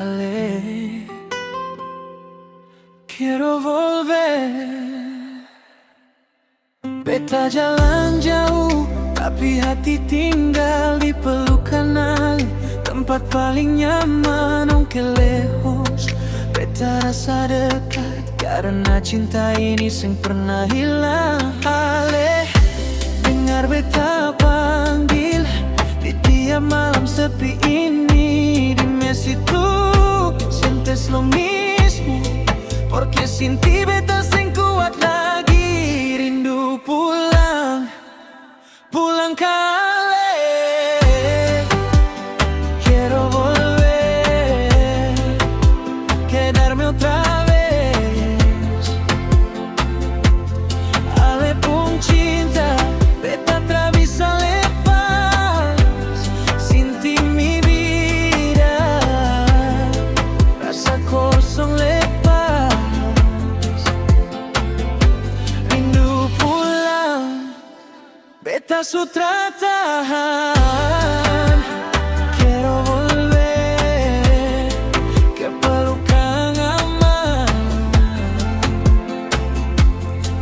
Ale, quiero volver. Beta jalan jauh, tapi hati tinggal di pelukan Ali. Tempat paling nyaman, aunque lejos. Beta rasa dekat, karena cinta ini sing pernah hilang. Ale, dengar beta panggil di tiap malam sepi ini. Dime si tú sientes lo mismo, porque sin ti beta sing kuat lagi. Rindu pulang, pulang kali. Quiero volver, quedarme otra vez. Ale pun cinta, beta tak bisa lepas. Sin ti mi vida rasa kosong lepas. Rindu pulang, beta sutra tahan. Quiero volver ke pelukan aman.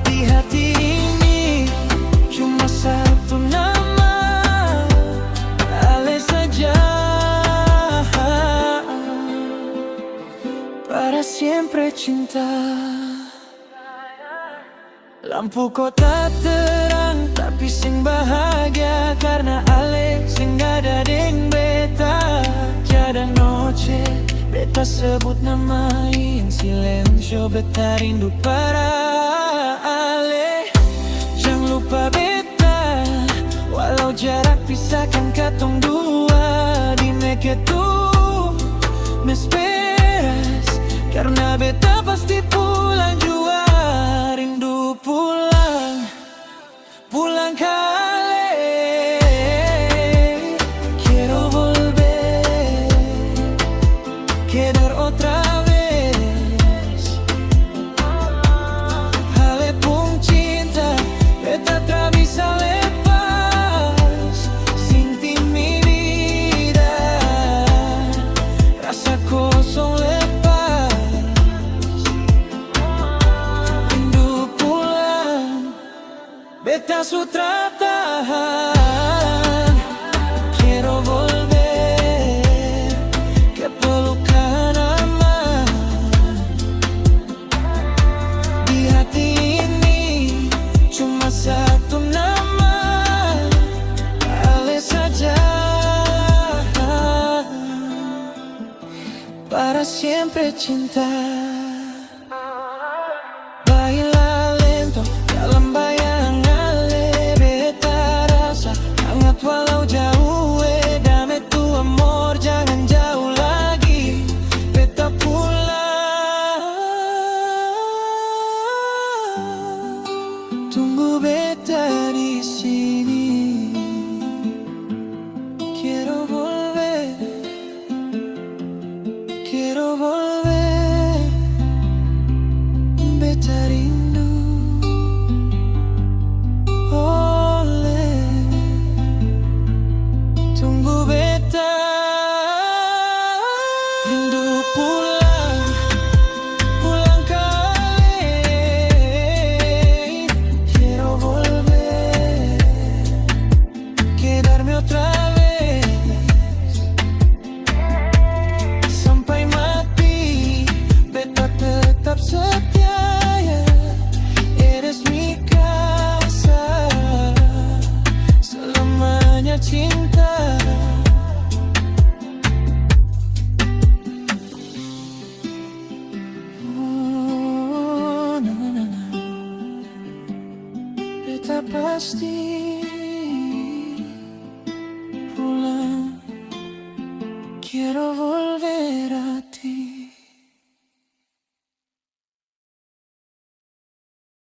Di hati ini cuma satu nama, Ale saja. Para siempre cinta. Lampu kota terang, tapi sing bahagia karena Ale sing ada deng beta. Cada noche beta sebut nama en silencio, beta rindu para Ale. Jangan lupa beta, walau jarak pisahkan katong dua. Dime que tú me esperas, karena beta pasti pulang jua. Rindu pulang, pulang kali. Quiero volver, quedar otra vez. Ale pun cinta, beta tak bisa lepas. Sin ti mi vida rasa kosong lepas. Rindu pulang, beta sutra tahan. Quiero volver ke pelukan aman. Di hati ini cuma satu nama, Ale saja. Para siempre cinta. Baila lento dalam bayang Ale, beta rasa hangat walau jauh. Dame tu amor, jangan jauh lagi. Beta pulang, tunggu beta di sini. Quiero volver, quiero volver. Beta rindu. Oleh, tunggu beta. Rindu pulang, pulang kali. Quiero volver, quedarme otra vez. Sampai mati, beta tetap setia. Eres mi casa, selamanya cinta. Na, na, na. Beta pasti pulang. Quiero volver.